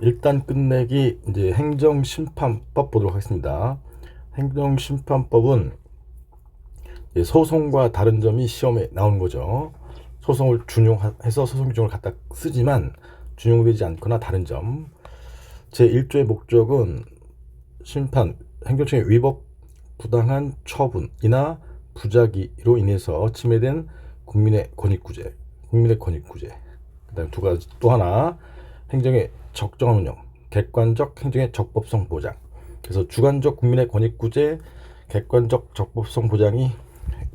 일단 끝내기 이제 행정심판법 보도록 하겠습니다. 행정심판법은 소송과 다른 점이 시험에 나오는 거죠. 소송을 준용해서 소송 규정을 갖다 쓰지만 준용되지 않거나 다른 점. 제1조의 목적은 심판, 행정처의 위법 부당한 처분이나 부작위로 인해서 침해된 국민의 권익구제. 그다음 두 가지 또 하나 행정의 적정한 운영, 객관적 행정의 적법성 보장. 그래서 주관적 국민의 권익구제, 객관적 적법성 보장이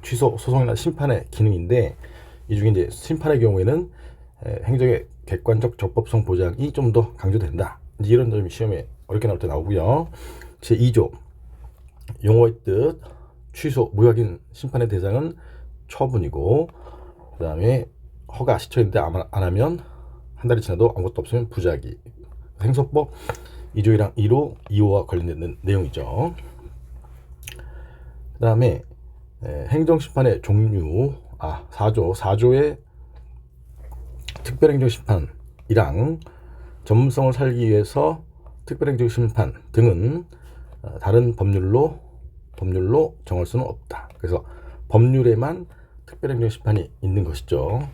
취소, 소송이나 심판의 기능인데 이 중에 이제 심판의 경우에는 행정의 객관적 적법성 보장이 좀 더 강조된다. 이런 점이 시험에 어렵게 나올 때 나오고요. 제2조 용어의 뜻 취소, 무효인 심판의 대상은 처분이고 그 다음에 허가 시초인데 안 하면 한 달이 지나도 아무것도 없으면 부작위. 행소법 2조랑 1호, 2호와 관련된 내용이죠. 그 다음에 행정심판의 종류 4조의 특별행정심판이랑 전문성을 살기 위해서 특별행정심판 등은 다른 법률로 정할 수는 없다. 그래서 법률에만 특별행정심판이 있는 것이죠.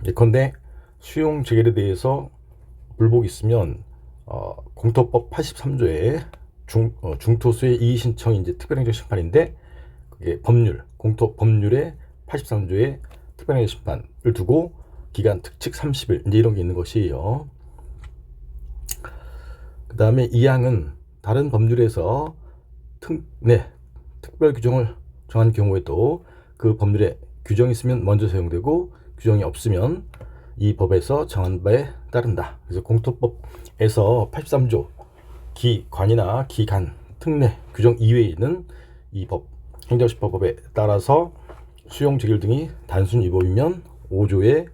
예컨대 수용 재결에 대해서 불복이 있으면 공토법 83조에 중토수의 이의 신청이 이제 특별행정심판인데 그게 공토법률의 83조에 특별행정심판을 두고 기간 특칙 30일 이제 이런 게 있는 것이에요. 그 다음에 2항은 다른 법률에서 특별 규정을 정한 경우에도 그 법률에 규정이 있으면 먼저 사용되고 규정이 없으면 이 법에서 정한 바에 따른다. 그래서 공토법에서 83조 기관이나 기간 특례 규정 이외에 있는 이 법 행정심판법에 따라서 수용 재결 등이 단순 위법이면 5조의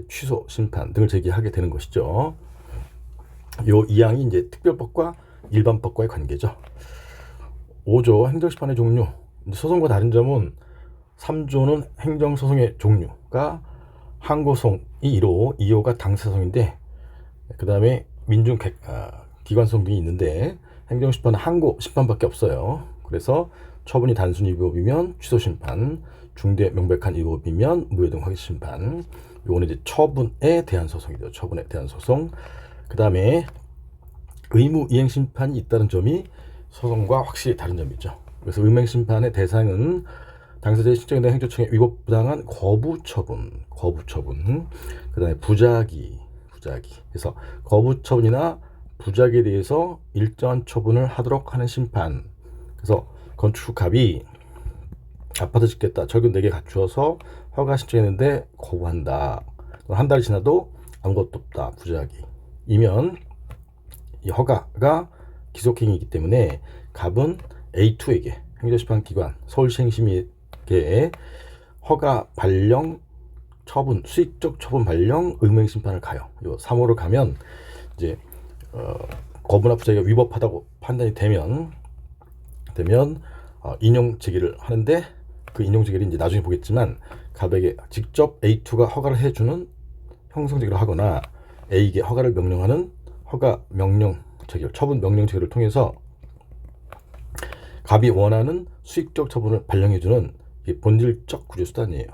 취소 심판 등을 제기하게 되는 것이죠. 요 2항이 이제 특별법과 일반법과의 관계죠. 5조 행정심판의 종류. 소송과 다른 점은 3조는 행정소송의 종류가 항고송이 1호, 2호가 당사소송인데 그 다음에 기관소송 등이 있는데 행정심판은 항고 심판밖에 없어요. 그래서 처분이 단순 위법이면 취소심판, 중대 명백한 위법이면 무효등 확인심판. 요거는 이제 처분에 대한 소송이죠. 처분에 대한 소송. 그 다음에 의무 이행심판이 있다는 점이 소송과 확실히 다른 점이죠. 그래서 의무이행심판의 대상은 당사자의 신청에 대한 행정처의 위법 부당한 거부처분. 그 다음에 부작위. 그래서 거부처분이나 부작위에 대해서 일정한 처분을 하도록 하는 심판. 그래서 건축합이 아파트 짓겠다. 철근 4개 갖추어서 허가 신청했는데 거부한다. 한 달이 지나도 아무것도 없다. 부작위이면 이 허가가 기속행위이기 때문에 갑은 A2에게 행정심판기관 서울시행심의회에 허가 발령 처분 수익적 처분 발령 의무행심판을 가요. 요 3호를 가면 이제 거부나 부작위가 위법하다고 판단이 되면 인용 제기를 하는데 그 인용 제기를 이제 나중에 보겠지만 갑에게 직접 A2가 허가를 해주는 형성 제기를 하거나 A에게 허가를 명령하는 허가 명령 체결, 처분 명령 체결을 통해서 갑이 원하는 수익적 처분을 발령해주는 본질적 구제 수단이에요.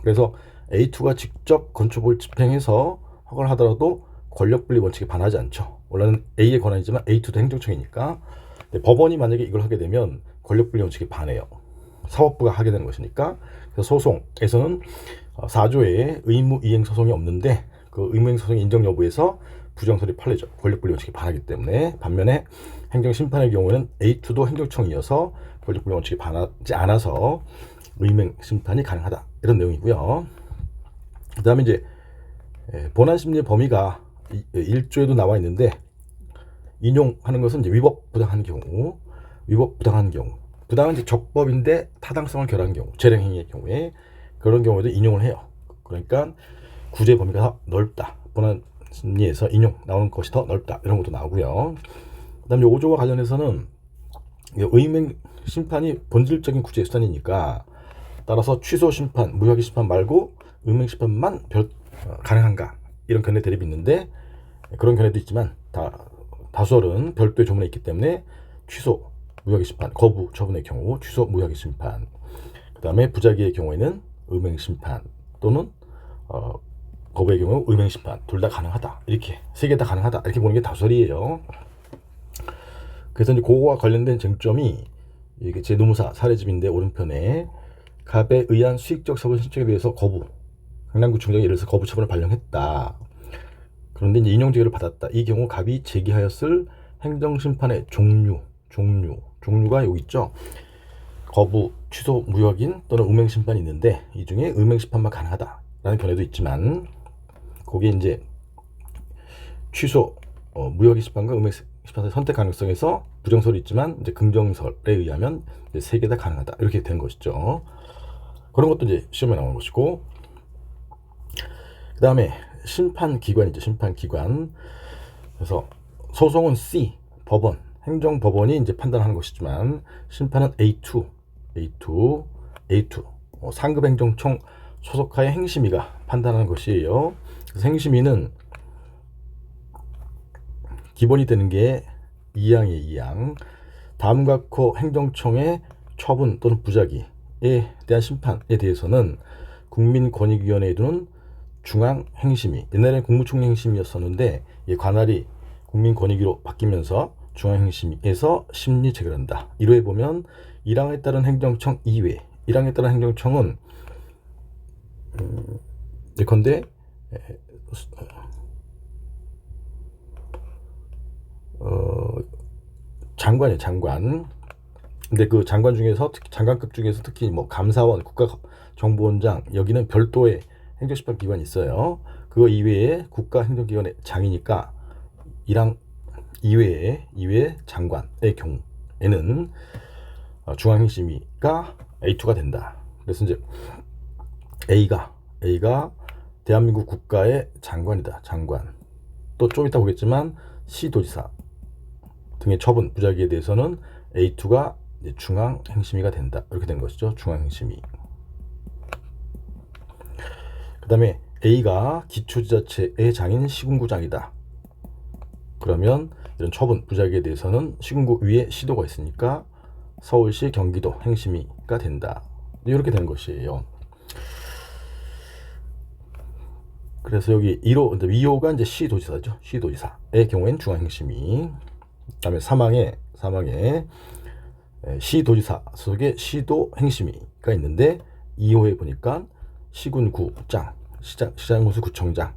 그래서 A2가 직접 건축법을 집행해서 허가를 하더라도 권력분리 원칙에 반하지 않죠. 원래는 A의 권한이지만 A2도 행정청이니까 법원이 만약에 이걸 하게 되면 권력분리 원칙에 반해요. 사법부가 하게 되는 것이니까. 그래서 소송에서는 4조에 의무 이행 소송이 없는데 그 의무 이행 소송의 인정 여부에서 부정설이 판례죠. 권력분리 원칙에 반하기 때문에. 반면에 행정심판의 경우에는 A2도 행정청이어서 권력분리 원칙에 반하지 않아서 의무심판이 가능하다. 이런 내용이고요. 그 다음에 이제 본안심리의 범위가 1조에도 나와 있는데 인용하는 것은 이제 위법 부당한 경우, 부당한 이제 적법인데 타당성을 결한 경우, 재량행위의 경우에 그런 경우에도 인용을 해요. 그러니까 구제 범위가 더 넓다. 본안 심리에서 인용 나오는 것이 더 넓다. 이런 것도 나오고요. 그 다음에 5조와 관련해서는 의무 심판이 본질적인 구제 수단이니까 따라서 취소 심판, 무효기 심판 말고 의무 심판만 가능한가? 이런 견해 대립이 있는데, 그런 견해도 있지만 다수설은 별도의 조문에 있기 때문에 취소 무효하기 심판, 거부 처분의 경우 취소 무효하기 심판, 그 다음에 부작위의 경우에는 음행 심판 또는 거부의 경우 음행 심판, 둘 다 가능하다, 이렇게 세 개 다 가능하다, 이렇게 보는 게 다수설이에요. 그래서 이제 그거와 관련된 쟁점이 이게 제 노무사 사례집인데, 오른편에 갑에 의한 수익적 처분 신청에 대해서 거부, 강남구청장이 예를 들어서 거부 처분을 발령했다. 그런데 이제 인용제기를 받았다. 이 경우 갑이 제기하였을 행정심판의 종류가 여기 있죠. 거부, 취소, 무효확인 또는 음행심판이 있는데, 이 중에 음행심판만 가능하다라는 견해도 있지만, 거기에 이제 취소, 무효확인 심판과 음행심판의 선택 가능성에서 부정설이 있지만, 이제 긍정설에 의하면 세 개 다 가능하다, 이렇게 된 것이죠. 그런 것도 이제 시험에 나오는 것이고, 그 다음에 심판기관이죠. 심판기관. 그래서 소송은 C, 법원, 행정법원이 이제 판단하는 것이지만, 심판은 A2, 상급 행정청 소속하의 행심위가 판단하는 것이에요. 그래서 행심위는 기본이 되는 게 2항이에요. 2항. 다음과 같고 행정청의 처분 또는 부작위에 대한 심판에 대해서는 국민권익위원회에 두는 중앙행심위, 옛날에는 국무총리 행심위였었는데, 이 관할이 국민권익위로 바뀌면서 중앙행심위에서 심리 체결한다. 1호에 보면 1항에 따른 행정청 2회, 1항에 따른 행정청은 예컨대 장관이에요. 장관. 근데 그 장관 중에서 장관급 중에서 특히 뭐 감사원, 국가정보원장, 여기는 별도의 행정심판 기관이 있어요. 그거 이외에 국가행정기관의 장이니까 1항 이외의 장관의 경우에는 중앙행심위가 A2가 된다. 그래서 이제 A가 대한민국 국가의 장관이다. 장관. 또 좀 이따 보겠지만 시도지사 등의 처분, 부작위에 대해서는 A2가 중앙행심위가 된다. 이렇게 된 것이죠. 중앙행심위. 그 다음에 A가 기초지자체의 장인 시군구장이다. 그러면 이런 처분, 부작위에 대해서는 시군구 위에 시도가 있으니까 서울시 경기도 행심위가 된다. 이렇게 된 것이에요. 그래서 여기 2호가 이제 시도지사죠. 시도지사의 경우엔 중앙행심위. 그 다음에 사망에 시도지사 소속의 시도행심위가 있는데, 2호에 보니까 시군구장, 시장군수 구청장,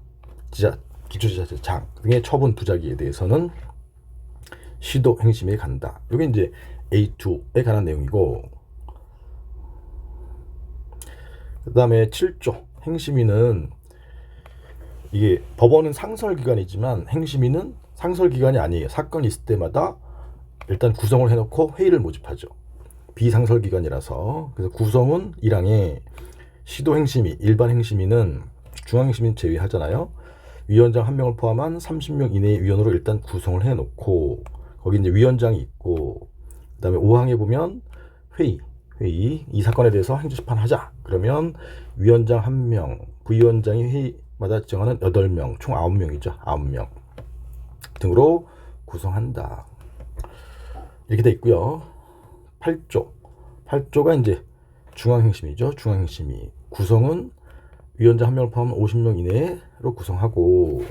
기초지자체장 등의 처분 부작위에 대해서는 시도행심위에 간다. 이게 이제 A2에 관한 내용이고, 그 다음에 7조 행심위는, 이게 법원은 상설기관이지만 행심위는 상설기관이 아니에요. 사건이 있을 때마다 일단 구성을 해놓고 회의를 모집하죠. 비상설기관이라서. 그래서 구성은 1항에 시도행심위, 일반행심위는 중앙행심위는 제외하잖아요. 위원장 1명을 포함한 30명 이내의 위원으로 일단 구성을 해놓고, 거기 이제 위원장이 있고, 그 다음에 5항에 보면 회의, 이 사건에 대해서 행정심판하자. 그러면 위원장 1명, 부위원장이 회의마다 지정하는 8명, 총 9명이죠. 9명 등으로 구성한다. 이렇게 돼 있고요. 8조가 이제 중앙행심위죠. 중앙행심위. 구성은 위원장 1명을 포함한 50명 이내로 구성하고,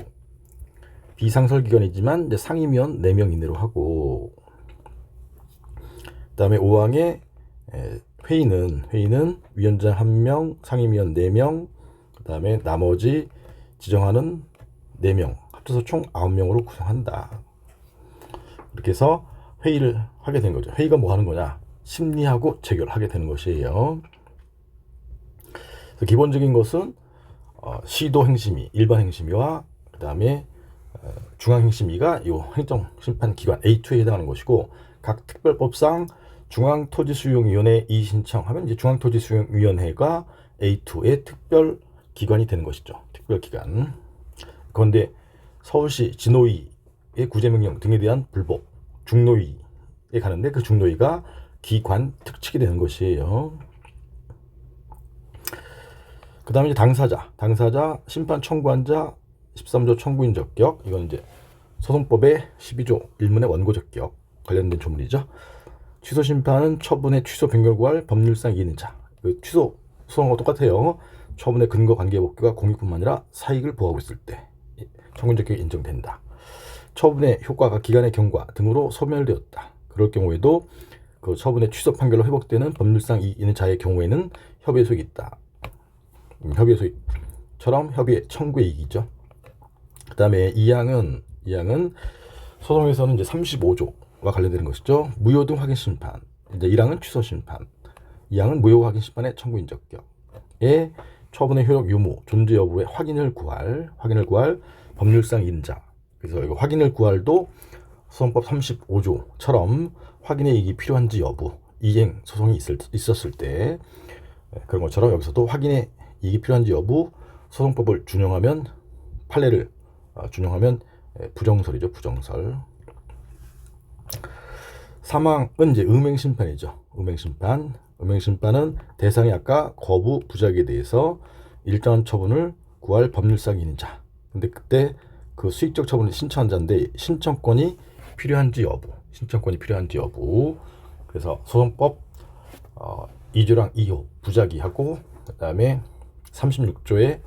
비상설기관이지만 이제 상임위원 4명 이내로 하고, 그 다음에 5항에 회의는 위원장 1명, 상임위원 4명, 그 다음에 나머지 지정하는 4명, 합쳐서 총 9명으로 구성한다. 이렇게 해서 회의를 하게 된 거죠. 회의가 뭐 하는 거냐? 심리하고 재결하게 되는 것이에요. 그래서 기본적인 것은 시도행심위, 일반행심위와 그 다음에 중앙행심위가 이 행정심판기관 A2에 해당하는 것이고, 각 특별법상 중앙토지수용위원회 이의신청하면 이제 중앙토지수용위원회가 A2의 특별기관이 되는 것이죠. 특별기관. 그런데 서울시 진노위의 구제명령 등에 대한 불복, 중노위에 가는데, 그 중노위가 기관 특칙이 되는 것이에요. 그 다음에 이제 당사자, 심판 청구한 자, 13조 청구인 적격, 이건 이제 소송법의 12조 1문의 원고 적격 관련된 조문이죠. 취소 심판은 처분의 취소 변경을 구할 법률상 이의 있는 자. 그 취소 소송과 똑같아요. 처분의 근거 관계 복귀가 공익뿐만 아니라 사익을 보호하고 있을 때 청구인 적격이 인정된다. 처분의 효과가 기간의 경과 등으로 소멸되었다. 그럴 경우에도 그 처분의 취소 판결로 회복되는 법률상 이의 있는 자의 경우에는 협의의 소익이 있다. 협의의 소익처럼 협의의 청구의 이익이죠. 그 다음에 2항은 소송에서는 이제 35조와 관련되는 것이죠. 무효 등 확인 심판. 이제 1항은 취소 심판. 2항은 무효 확인 심판의 청구인 적격에 처분의 효력 유무, 존재 여부의 확인을 구할 법률상 인자. 그래서 이거 확인을 구할도 소송법 35조처럼 확인의 이익이 필요한지 여부, 이행 소송이 있었을 때 그런 것처럼 여기서도 확인의 이익이 필요한지 여부, 소송법을 준용하면 판례를 준용하면 부정설이죠. 부정설. 3항은 이제 음행심판이죠. 음행심판은 대상이 아까 거부 부작에 대해서 일정한 처분을 구할 법률상 있는 자. 근데 그때 그 수익적 처분을 신청한 자인데 신청권이 필요한지 여부. 그래서 소송법 2조랑 2호 부작위하고 그다음에 36조의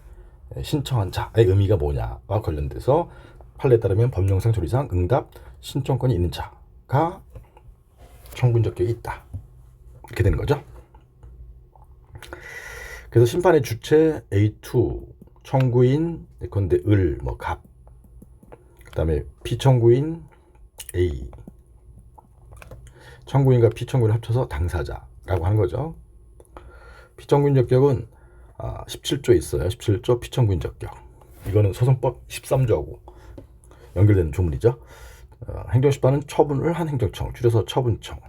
신청한 자의 의미가 뭐냐와 관련돼서 판례에 따르면 법령상 조리상 응답 신청권이 있는 자가 청구인 적격이 있다. 이렇게 되는 거죠. 그래서 심판의 주체 A2 청구인 예컨대 을, 갑, 그다음에 피청구인 A, 청구인과 피청구인을 합쳐서 당사자라고 하는 거죠. 피청구인 적격은 17조에 있어요. 17조 피청구인 적격. 이거는 소송법 13조하고 연결되는 조문이죠. 행정심판은 처분을 한 행정청, 줄여서 처분청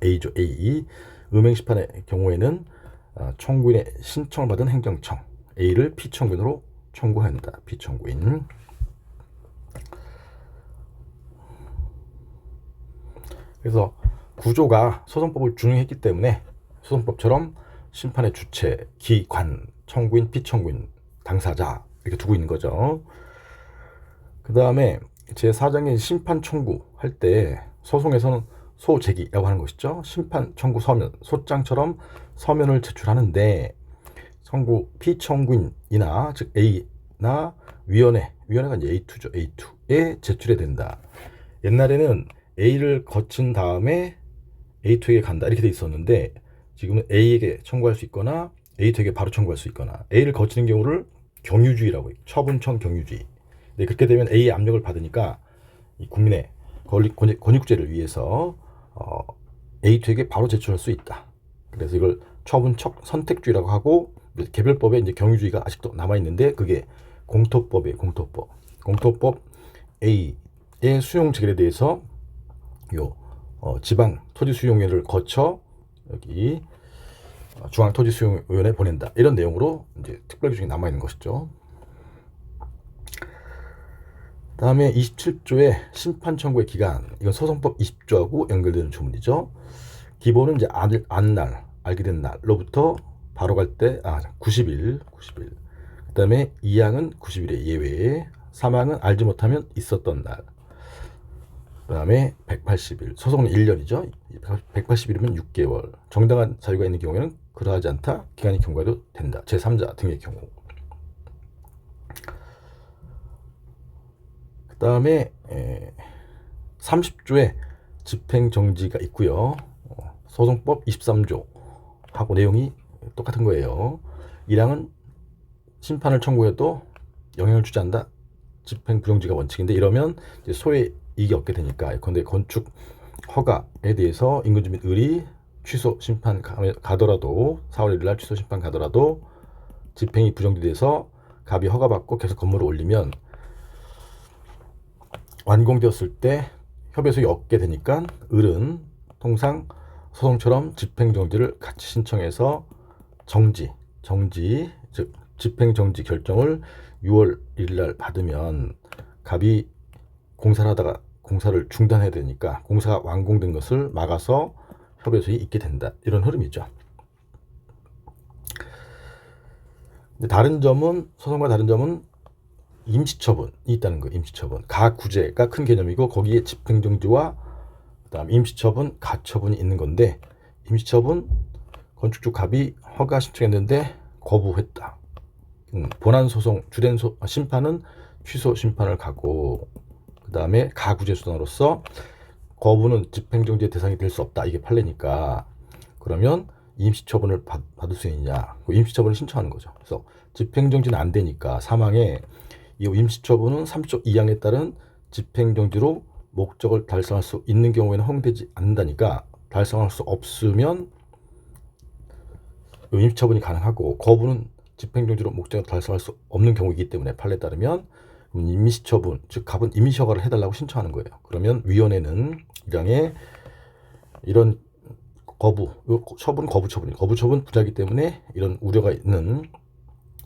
A조 A. 음행심판의 경우에는 청구인의 신청을 받은 행정청 A를 피청구인으로 청구한다. 피청구인. 그래서 구조가 소송법을 준용했기 때문에 소송법처럼 심판의 주체, 기관, 청구인, 피청구인, 당사자 이렇게 두고 있는 거죠. 그 다음에 제4장의 심판 청구할 때 소송에서는 소제기라고 하는 것이죠. 심판 청구 서면, 소장처럼 서면을 제출하는데 청구 피청구인이나 즉 A나 위원회가 이제 A2죠. A2에 제출해야 된다. 옛날에는 A를 거친 다음에 A2에게 간다 이렇게 돼 있었는데 지금은 A에게 청구할 수 있거나 A2에게 바로 청구할 수 있거나 A를 거치는 경우를 경유주의라고 해요. 처분청 경유주의. 네, 그렇게 되면 A의 압력을 받으니까 이 국민의 권익구제를 위해서 A2에게 바로 제출할 수 있다. 그래서 이걸 처분청 선택주의라고 하고 개별법에 이제 경유주의가 아직도 남아 있는데 그게 공토법이에요. 공토법 A의 수용 체결에 대해서 지방 토지 수용위원회를 거쳐 여기 중앙 토지 수용위원회에 보낸다. 이런 내용으로 이제 특별 규정이 남아 있는 것이죠. 다음에 27조의 심판 청구의 기간, 이건 소송법 20조하고 연결되는 조문이죠. 기본은 이제 알게 된 날로부터 바로 갈 때 90일. 그다음에 2항은 90일의 예외, 3항은 알지 못하면 있었던 날. 그다음에 180일, 소송은 1년이죠. 180일이면 6개월. 정당한 사유가 있는 경우에는 그러하지 않다. 기간이 경과해도 된다. 제3자 등의 경우. 그 다음에 30조에 집행정지가 있고요. 소송법 23조 하고 내용이 똑같은 거예요. 1항은 심판을 청구해도 영향을 주지 않는다. 집행부정지가 원칙인데 이러면 이제 소의 이익이 없게 되니까 예컨대 건축 허가에 대해서 인근주 및 을이 취소 심판 가더라도 4월 1일 날 취소 심판 가더라도 집행이 부정지돼서 갑이 허가받고 계속 건물을 올리면 완공되었을 때 협의소이 없게 되니까 을은 통상 소송처럼 집행정지를 같이 신청해서 정지 즉 집행정지 결정을 6월 1일 날 받으면 갑이 공사를 하다가 공사를 중단해야 되니까 공사가 완공된 것을 막아서 협의소이 있게 된다. 이런 흐름이죠. 근데 다른 점은 소송과 다른 점은 임시처분이 있다는 거예요. 임시처분. 가구제가 큰 개념이고 거기에 집행정지와 그다음 임시처분, 가처분이 있는 건데 임시처분 건축주 갑이 허가 신청했는데 거부했다. 본안 소송 주된 심판은 취소 심판을 가고 그다음에 가구제 수단으로서 거부는 집행정지의 대상이 될 수 없다. 이게 판례니까 그러면 임시처분을 받을 수 있느냐? 임시처분을 신청하는 거죠. 그래서 집행정지는 안 되니까 사망에 이 임시처분은 3조 2항에 따른 집행정지로 목적을 달성할 수 있는 경우에는 허용되지 않는다니까 달성할 수 없으면 임시처분이 가능하고 거부는 집행정지로 목적을 달성할 수 없는 경우이기 때문에 판례에 따르면 임시처분 즉 갑은 임시허가를 해달라고 신청하는 거예요. 그러면 위원회는 이랑에 이런 거부 처분 부자이기 때문에 이런 우려가 있는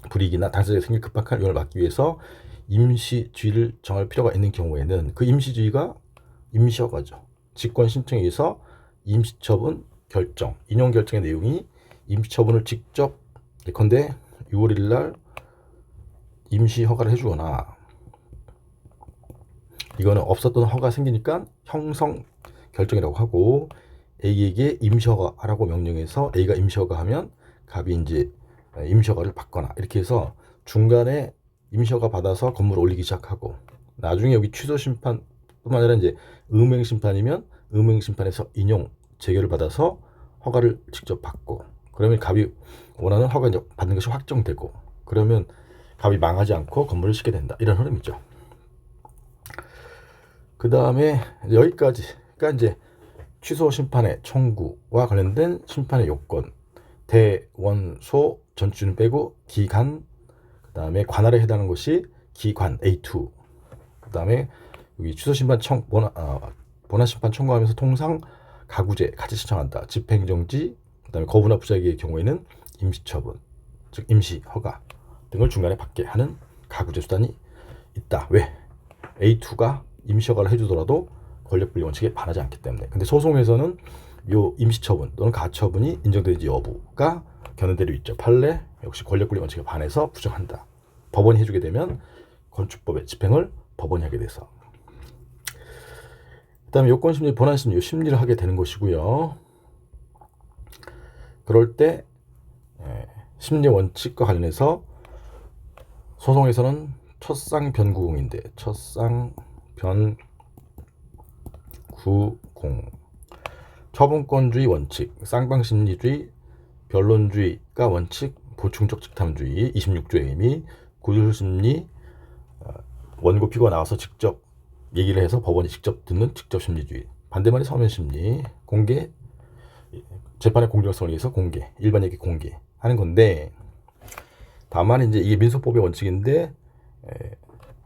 불이익이나 당사자에 생길 급박한 위험을 막기 위해서 임시주의를 정할 필요가 있는 경우에는 그 임시주의가 임시허가죠. 직권 신청에 의해서 임시처분 결정, 인용 결정의 내용이 임시처분을 직접 예컨대 6월 1일 날 임시허가를 해주거나 이거는 없었던 허가 생기니까 형성 결정이라고 하고 A에게 임시허가하라고 명령해서 A가 임시허가하면 갑이 이제 임시허가를 받거나 이렇게 해서 중간에 임시허가 받아서 건물을 올리기 시작하고 나중에 여기 취소 심판뿐만 아니라 이제 음행 심판이면 음행 심판에서 인용 재결을 받아서 허가를 직접 받고 그러면 갑이 원하는 허가 이제 받는 것이 확정되고 그러면 갑이 망하지 않고 건물을 짓게 된다. 이런 흐름이죠. 그 다음에 여기까지가 이제 취소 심판의 청구와 관련된 심판의 요건, 대원소 전주는 빼고 기간, 그 다음에 관할에 해당하는 것이 기관 A2, 그 다음에 여기 취소 심판 본안 심판 청구하면서 통상 가구제 같이 신청한다. 집행정지, 그 다음에 거부나 부작위의 경우에는 임시처분, 즉 임시허가 등을 중간에 받게 하는 가구제 수단이 있다. 왜? A2가 임시허가를 해주더라도 권력분리 원칙에 반하지 않기 때문에. 근데 소송에서는 요 임시처분 또는 가처분이 인정되는지 여부가 견해대로 있죠. 판례 역시 권력분리 원칙에 반해서 부정한다. 법원이 해주게 되면 건축법의 집행을 법원이 하게 돼서. 그 다음에 요건심리, 본안심리, 심리를 하게 되는 것이고요. 그럴 때 심리 원칙과 관련해서 소송에서는 첫상변구공인데 첫상변구공 처분권주의 원칙, 쌍방심리주의, 변론주의가 원칙, 보충적 직탐주의 26조의 의미, 구술심리, 원고 피고가 나와서 직접 얘기를 해서 법원이 직접 듣는 직접심리주의, 반대말이 서면심리, 공개, 재판의 공정성을 위해서 공개, 일반 얘기 공개 하는 건데 다만 이제 이게 민소법의 원칙인데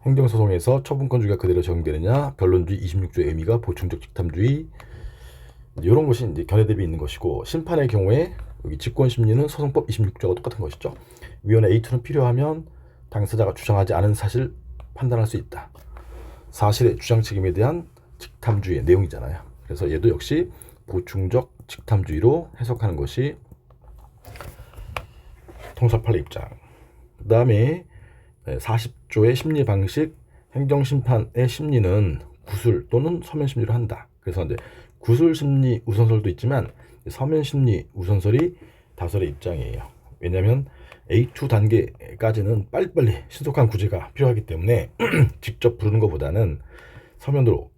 행정소송에서 처분권주의가 그대로 적용되느냐, 변론주의 26조의 의미가 보충적 직탐주의 이런 것이 이제 견해 대비 있는 것이고 심판의 경우에 여기 직권심리는 소송법 26조가 똑같은 것이죠. 위원회 A2는 필요하면 당사자가 주장하지 않은 사실 판단할 수 있다. 사실의 주장 책임에 대한 직탐주의의 내용이잖아요. 그래서 얘도 역시 보충적 직탐주의로 해석하는 것이 통설판례 입장. 그 다음에 40조의 심리 방식, 행정심판의 심리는 구술 또는 서면심리로 한다. 그래서 이제 구술심리 우선설도 있지만 서면심리 우선설이 다설의 입장이에요. 왜냐하면 A2 단계까지는 빨리빨리 신속한 구제가 필요하기 때문에 직접 부르는 것보다는 서면으로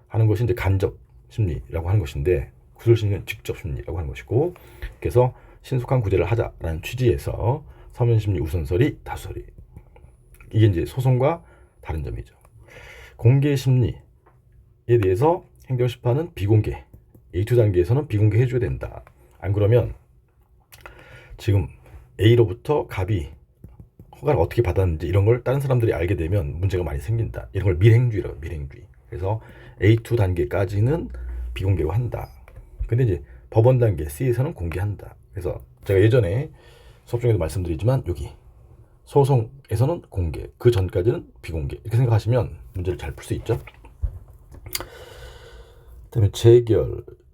하는 것이 이제 간접 심리라고 하는 것인데 구술심리는 직접 심리라고 하는 것이고 그래서 신속한 구제를 하자라는 취지에서 서면심리 우선설이 다수설이 이게 이제 소송과 다른 점이죠. 공개심리에 대해서 행정심판은 비공개, A2 단계에서는 비공개 해줘야 된다. 안 그러면 지금 A로부터 갑이 허가를 어떻게 받았는지 이런 걸 다른 사람들이 알게 되면 문제가 많이 생긴다. 이런 걸 밀행주의라고 밀행주의. 그래서 A2 단계까지는 비공개로 한다. 근데 이제 법원 단계 C에서는 공개한다. 그래서 제가 예전에 수업 중에도 말씀드리지만 여기 소송에서는 공개, 그 전까지는 비공개 이렇게 생각하시면 문제를 잘 풀 수 있죠. 그다음에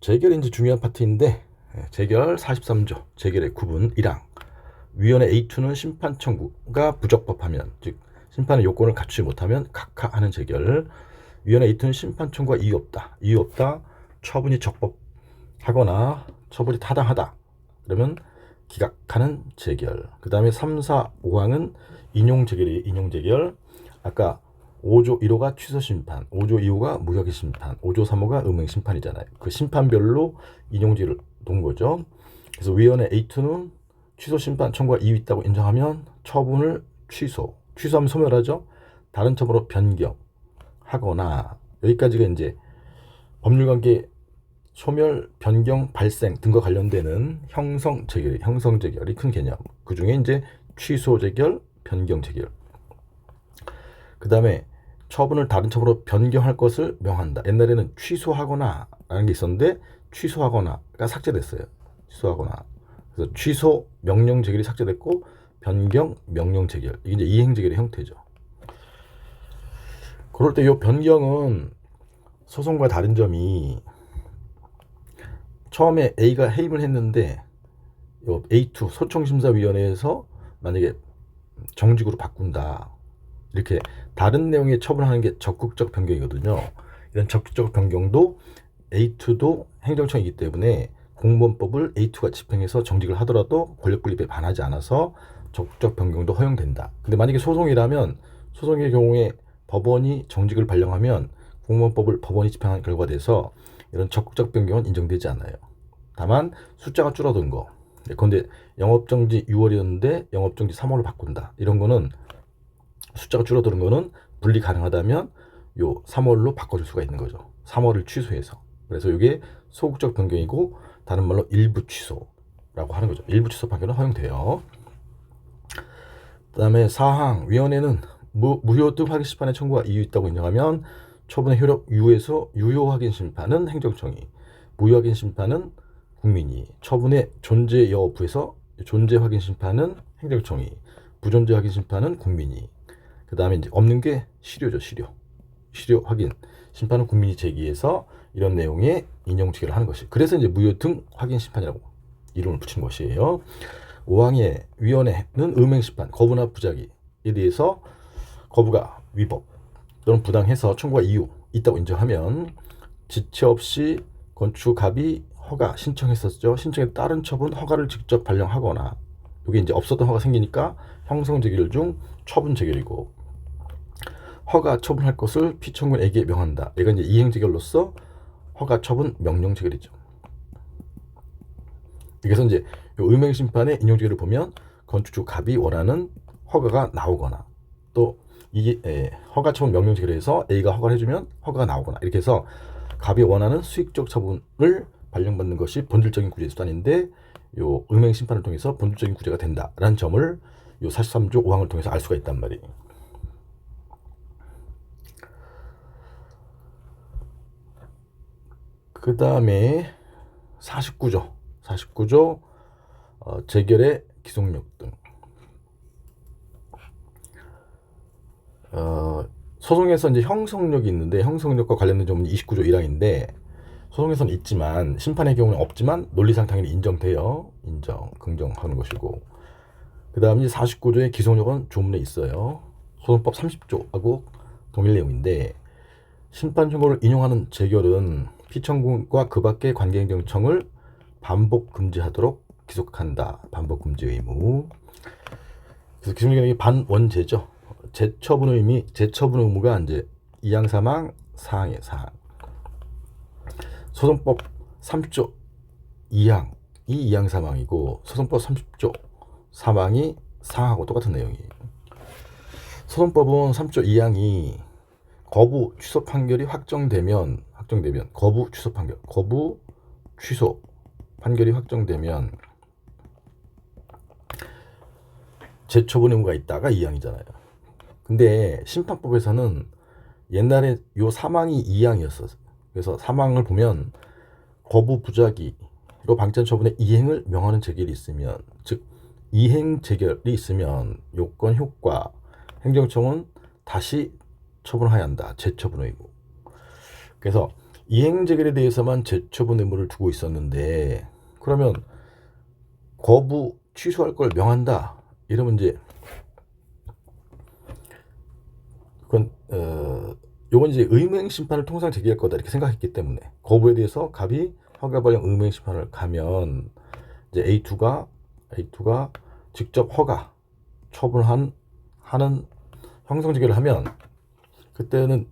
재결이 이제 중요한 파트인데 재결 43조 재결의 구분 1항 위원회 A2는 심판 청구가 부적법하면 즉 심판의 요건을 갖추지 못하면 각하하는 재결. 위원회 A2는 심판 청구가 이유 없다. 이유 없다. 처분이 적법하거나 처분이 타당하다. 그러면 기각하는 재결. 그 다음에 3, 4, 5항은 인용 재결이에요. 인용 재결. 아까 5조 1호가 취소 심판, 5조 2호가 무효기 심판, 5조 3호가 음행 심판이잖아요. 그 심판별로 인용 재결을 놓은 거죠. 그래서 위원회 A2는 취소 심판 청구가 이유 있다고 인정하면 처분을 취소하면 소멸하죠. 다른 처분으로 변경하거나, 여기까지가 이제 법률관계 소멸, 변경, 발생 등과 관련되는 형성 재결이 큰 개념. 그 중에 이제 취소 재결, 변경 재결. 그 다음에 처분을 다른 처분으로 변경할 것을 명한다. 옛날에는 취소하거나 라는 게 있었는데 취소하거나가 삭제됐어요. 취소하거나. 그래서 취소 명령 재결이 삭제됐고 변경 명령 재결. 이게 이제 이행 재결의 형태죠. 그럴 때 이 변경은 소송과 다른 점이, 처음에 A가 해임을 했는데 요 A2 소청심사위원회에서 만약에 정직으로 바꾼다, 이렇게 다른 내용의 처분하는 게 적극적 변경이거든요. 이런 적극적 변경도 A2도 행정청이기 때문에 공무원법을 A2가 집행해서 정직을 하더라도 권력분립에 반하지 않아서 적극적 변경도 허용된다. 근데 만약에 소송이라면, 소송의 경우에 법원이 정직을 발령하면 공무원법을 법원이 집행한 결과가 돼서 이런 적극적 변경은 인정되지 않아요. 다만 숫자가 줄어든 거, 그런데 영업정지 6월이었는데 영업정지 3월로 바꾼다, 이런 거는 숫자가 줄어드는 거는 분리 가능하다면 요 3월로 바꿔줄 수가 있는 거죠. 3월을 취소해서. 그래서 이게 소극적 변경이고 다른 말로 일부 취소라고 하는 거죠. 일부 취소 판결은 허용돼요. 그 다음에 사항, 위원회는 무효 등 확인 심판의 청구가 이유 있다고 인정하면 처분의 효력 유예에서 유효 확인 심판은 행정청이, 무효 확인 심판은 국민이, 처분의 존재 여부에서 존재 확인 심판은 행정청이, 부존재 확인 심판은 국민이. 그 다음에 이제 없는 게 실효죠. 실효 확인 심판은 국민이 제기해서 이런 내용의 인용 취결을 하는 것이. 그래서 이제 무효 등 확인 심판이라고 이름을 붙인 것이에요. 5항의 위원회는 음행 심판, 거부나 부작위에 대해서 거부가 위법 또는 부당해서 청구가 이유 있다고 인정하면 지체 없이 건축 갑이 허가 신청했었죠. 신청에 따른 처분 허가를 직접 발령하거나, 이게 이제 없었던 허가 생기니까 형성 재결 중 처분 재결이고, 허가 처분할 것을 피청구인에게 명한다. 이건 이제 이행 재결로서 허가 처분 명령 재결이죠. 그래서 이제 음행 심판의 인용 재결을 보면 건축주 갑이 원하는 허가가 나오거나, 또 이게 허가 처분 명령 재결에서 A가 허가를 해주면 허가가 나오거나, 이렇게 해서 갑이 원하는 수익적 처분을 발령받는 것이 본질적인 구제 수단인데, 요 음행 심판을 통해서 본질적인 구제가 된다라는 점을 요 43조 5항을 통해서 알 수가 있단 말이에요. 그 다음에 49조 재결의 기속력 등. 소송에서 이제 형성력이 있는데, 형성력과 관련된 점은 29조 1항인데 소송에서는 있지만 심판의 경우는 없지만 논리상 당연히 인정돼요. 긍정하는 것이고, 그 다음 이제 49조의 기속력은 조문에 있어요. 소송법 30조하고 동일 내용인데, 심판 청구를 인용하는 재결은 피청구인과 그 밖의 관계행정청을 반복 금지하도록 기속한다. 반복 금지 의무. 그래서 기속력이 반원제죠. 재처분 의무가 이제 2항 3항 4항의 4항. 소송법 30조 2항이 2항 3항이고 소송법 30조 3항이 4항하고 똑같은 내용이에요. 소송법은 3조 2항이 거부 취소 판결이 확정되면 거부 취소 판결이 확정되면 재처분 의무가 있다가 2항이잖아요. 근데 심판법에서는 옛날에 요 3항이 2항이었어요. 그래서 3항을 보면 거부 부작위로 방치한 처분의 이행을 명하는 재결이 있으면, 즉 이행 재결이 있으면 요건 효과 행정청은 다시 처분해야 한다. 재처분 의무. 그래서 이행 재결에 대해서만 재처분 의무를 두고 있었는데, 그러면 거부 취소할 걸 명한다 이러면 이제 그건 요건 이제 의무행 심판을 통상 제기할 거다 이렇게 생각했기 때문에 거부에 대해서 갑이 허가 발령 의무행 심판을 가면 이제 A2가 직접 허가 처분하는 형성지결을 하면 그때는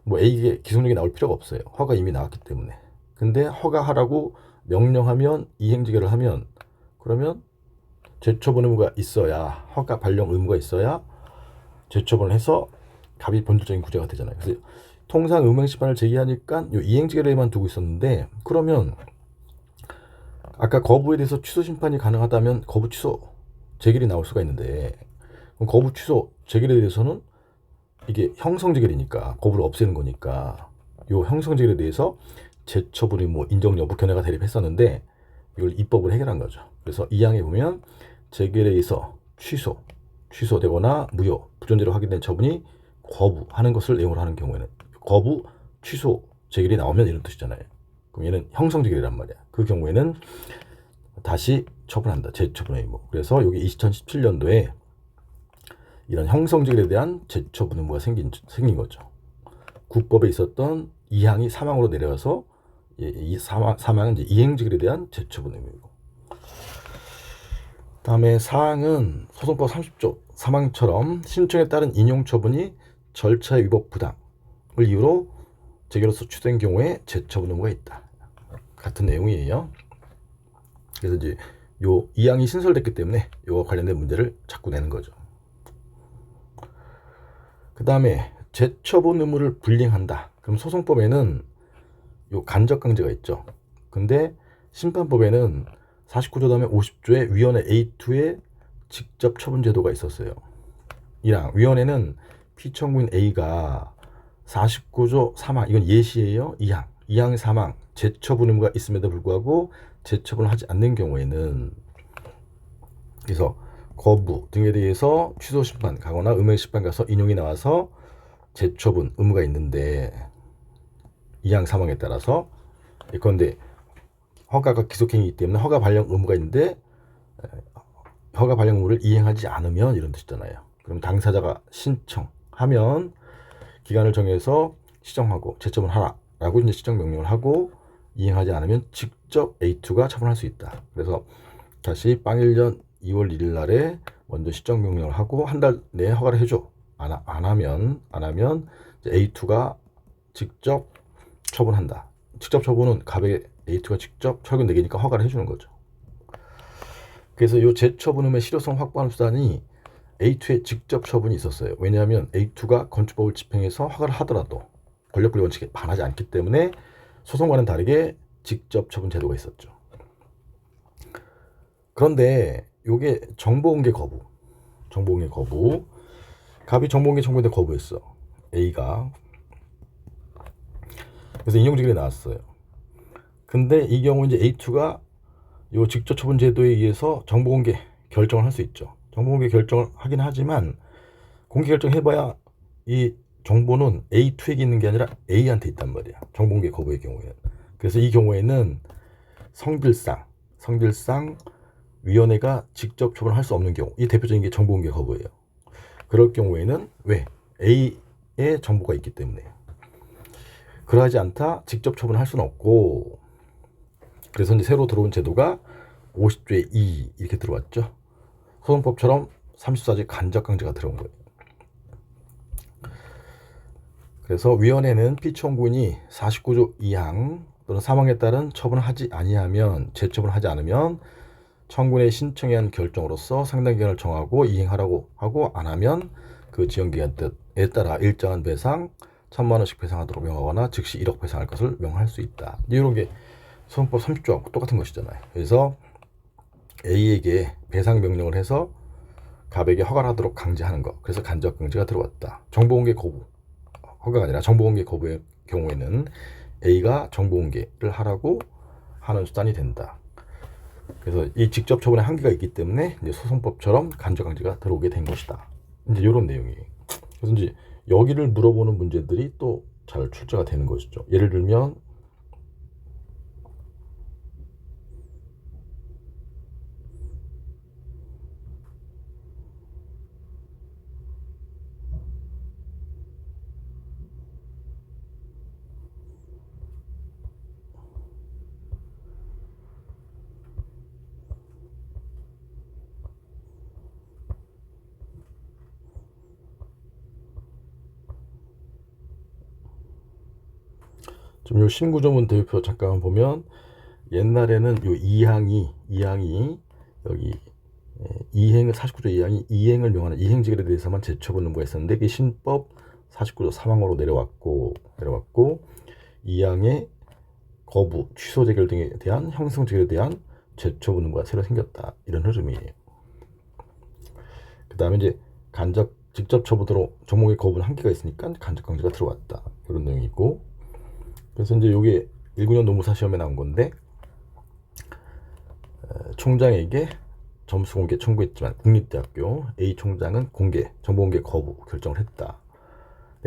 뭐 A에게 기속력이 나올 필요가 없어요. 허가 이미 나왔기 때문에. 근데 허가하라고 명령하면 이행지결을 하면 그러면 재처분 의무가 있어야 허가 발령 의무가 있어야 재처분을 해서 갑이 본질적인 구제가 되잖아요. 그래서 통상 의무행 심판을 제기하니까 요 이행지결에만 두고 있었는데 그러면 아까 거부에 대해서 취소 심판이 가능하다면 거부 취소 재결이 나올 수가 있는데 그럼 거부 취소 재결에 대해서는 이게 형성재결이니까 거부를 없애는 거니까 요 형성재결에 대해서 재처분이 뭐 인정 여부 견해가 대립했었는데 이걸 입법을 해결한 거죠. 그래서 이 항에 보면 재결에 의해서 취소되거나 무효 부존재로 확인된 처분이 거부하는 것을 내용으로 하는 경우에는 거부 취소 재결이 나오면 이런 뜻이잖아요. 그럼 얘는 형성재결이란 말이야. 그 경우에는 다시 처분한다. 재처분의 의무. 그래서 여기 2017년도에 이런 형성재결에 대한 재처분 의무가 생긴 거죠. 국법에 있었던 2항이 3항으로 내려와서 이 3항은 이제 이행재결에 대한 재처분 의무이고. 다음에 4항은 소송법 30조 3항처럼 신청에 따른 인용처분이 절차의 위법 부당을 이유로 재결로서 취소된 경우에 재처분 의무가 있다. 같은 내용이에요. 그래서 이제 요 2항이 신설됐기 때문에 이와 관련된 문제를 자꾸 내는 거죠. 그 다음에 재처분 의무를 불이행한다. 그럼 소송법에는 요 간접강제가 있죠. 근데 심판법에는 49조 다음에 50조에 위원회 A2에 직접 처분 제도가 있었어요. 1항 위원회는 피청구인 A가 49조 3항 이건 예시예요. 2항 3항 재처분 의무가 있음에도 불구하고 재처분을 하지 않는 경우에는 그래서 거부 등에 대해서 취소 심판 가거나 음해 심판 가서 인용이 나와서 재처분 의무가 있는데 2항 3항에 따라서 그런데 허가가 기속행위이기 때문에 허가 발령 의무가 있는데 허가 발령 의무를 이행하지 않으면 이런 뜻이잖아요. 그럼 당사자가 신청하면 기간을 정해서 시정하고 재처분하라라고 이제 시정 명령을 하고 이행하지 않으면 직접 A2가 처분할 수 있다. 그래서 다시 빵 1년 2월 1일 날에 먼저 시정 명령을 하고 한 달 내에 허가를 해줘. 안 하면 A2가 직접 처분한다. 직접 처분은 갑의 A2가 직접 철근 4개니까 허가를 해주는 거죠. 그래서 이 재처분 의무의 실효성 확보하는 수단이 A2의 직접 처분이 있었어요. 왜냐하면 A2가 건축법을 집행해서 허가를 하더라도 권력분리 원칙에 반하지 않기 때문에 소송과는 다르게 직접 처분 제도가 있었죠. 그런데 이게 정보공개 거부. 갑이 정보공개 청구인데 거부했어. A가. 그래서 인용지결이 나왔어요. 근데 이 경우 이제 A2가 이 직접 처분 제도에 의해서 정보공개 결정을 할 수 있죠. 정보공개 결정을 하긴 하지만 공개 결정해봐야 이 정보는 A2에게 있는 게 아니라 A한테 있단 말이야. 정보공개 거부의 경우에는. 그래서 이 경우에는 성질상 위원회가 직접 처분할 수 없는 경우, 이 대표적인 게 정보공개 거부예요. 그럴 경우에는 왜? A의 정보가 있기 때문에. 그러하지 않다 직접 처분할 수는 없고, 그래서 이제 새로 들어온 제도가 50조의 2 이렇게 들어왔죠. 소송법처럼 34조의 간접강제가 들어온 거예요. 그래서 위원회는 피청구인이 49조 2항 또는 3항에 따른 처분을 하지 아니하면 재처분을 하지 않으면 청구인의 신청에 의한 결정으로서 상당 기간을 정하고 이행하라고 하고 안 하면 그 지연기간에 따라 일정한 배상 1,000만 원씩 배상하도록 명하거나 즉시 1억 배상할 것을 명할 수 있다. 이런 게 소송법 30조하고 똑같은 것이잖아요. 그래서 A에게 배상 명령을 해서 갑에게 허가를 하도록 강제하는 것. 그래서 간접강제가 들어왔다. 정보공개 거부. 허가가 아니라 정보공개 거부의 경우에는 A가 정보공개를 하라고 하는 수단이 된다. 그래서 이 직접 처분에 한계가 있기 때문에 이제 소송법처럼 간접강제가 들어오게 된 것이다. 이제 이런 내용이에요. 그래서 이제 여기를 물어보는 문제들이 또 잘 출제가 되는 것이죠. 예를 들면 좀 요 신구조문 대표표 잠깐 보면 옛날에는 요 이항이 여기 이행을 49조 이행을 명하는 이행직에 대해서만 제처분 의무가 있었는데 이게 신법 49조 3항으로 내려왔고 이항의 거부, 취소 재결 등에 대한 형성 재결에 대한 제처분 의무가 새로 생겼다. 이런 흐름이에요. 그 다음에 이제 간접 직접 처분으로 종목의 거부는 한계가 있으니까 간접 강제가 들어왔다. 이런 내용이고 그래서 이제 요게 19년 노무사 시험에 나온 건데 총장에게 점수 공개 청구했지만 국립대학교 A 총장은 정보 공개 거부 결정을 했다.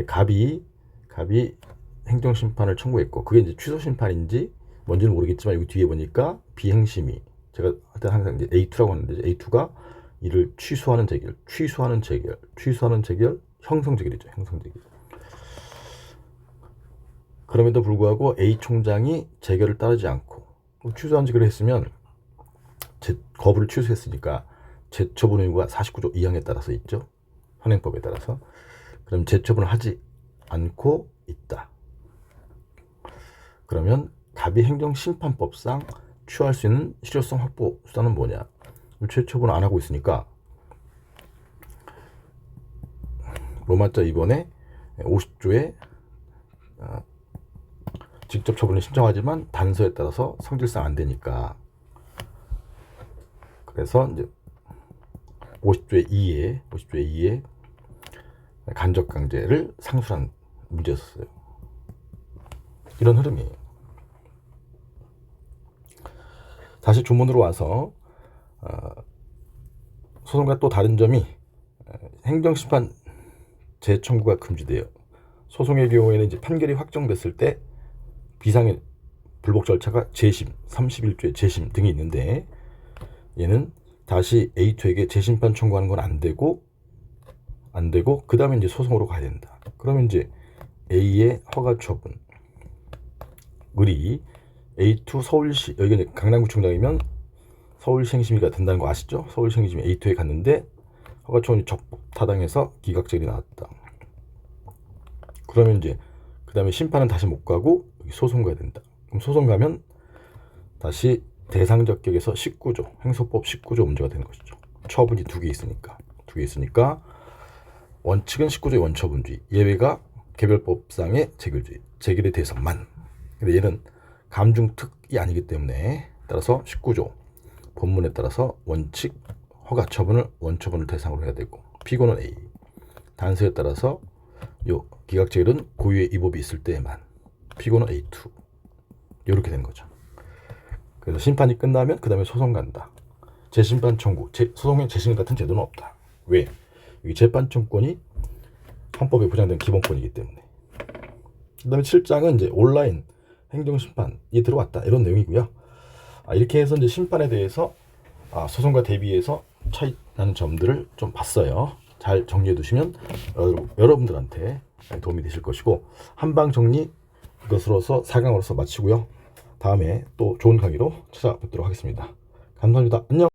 갑이 행정심판을 청구했고 그게 이제 취소 심판인지 뭔지는 모르겠지만 여기 뒤에 보니까 비행심의 제가 하여튼 항상 이제 A2라고 하는데 A2가 이를 취소하는 재결, 형성 재결이죠. 형성 재결. 그럼에도 불구하고 A 총장이 재결을 따르지 않고 취소한 재결을 했으면 거부를 취소했으니까 재처분 의무가 49조 2항에 따라서 있죠. 현행법에 따라서. 그럼 재처분을 하지 않고 있다. 그러면 갑이 행정심판법상 취할 수 있는 실효성 확보 수단은 뭐냐? 재처분을 안 하고 있으니까 로마자 2번에 50조에 직접 처분을 신청하지만 단서에 따라서 성질상 안 되니까 그래서 이제 50조의 2에 간접 강제를 상술한 문제였어요. 이런 흐름이에요. 다시 조문으로 와서 소송과 또 다른 점이 행정심판 재청구가 금지돼요. 소송의 경우에는 이제 판결이 확정됐을 때 비상의 불복 절차가 재심, 31조의 재심 등이 있는데 얘는 다시 A2에게 재심판 청구하는 건 안 되고 그 다음에 이제 소송으로 가야 된다. 그러면 이제 A의 허가 처분 의리 A2 서울시 여기가 이제 강남구청장이면 서울시 행심위가 된다는 거 아시죠? 서울시 행심위 A2에 갔는데 허가 처분이 적법 타당해서 기각적이 나왔다. 그러면 이제 그 다음에 심판은 다시 못 가고 여기 소송 가야 된다. 그럼 소송 가면 다시 대상적 격에서 19조 행소법 19조 문제가 되는 것이죠. 처분이 두 개 있으니까 원칙은 19조의 원처분주의, 예외가 개별법상의 재결주의, 재결에 대해서만. 근데 얘는 감중특이 아니기 때문에 따라서 19조 본문에 따라서 원칙 허가 처분을 원처분을 대상으로 해야 되고 피고는 A, 단서에 따라서 요 기각재결은 고유의 위법이 있을 때에만, 피고는 A2 이렇게 된 거죠. 그래서 심판이 끝나면 그 다음에 소송 간다. 재심판 청구, 소송의 재심 같은 제도는 없다. 왜? 이 재판 청구권이 헌법에 보장된 기본권이기 때문에. 그 다음에 7장은 이제 온라인 행정심판이 들어왔다. 이런 내용이고요. 이렇게 해서 이제 심판에 대해서 소송과 대비해서 차이 나는 점들을 좀 봤어요. 잘 정리해 두시면 여러분들한테 도움이 되실 것이고, 한방 정리 이것으로서 4강으로서 마치고요. 다음에 또 좋은 강의로 찾아뵙도록 하겠습니다. 감사합니다. 안녕.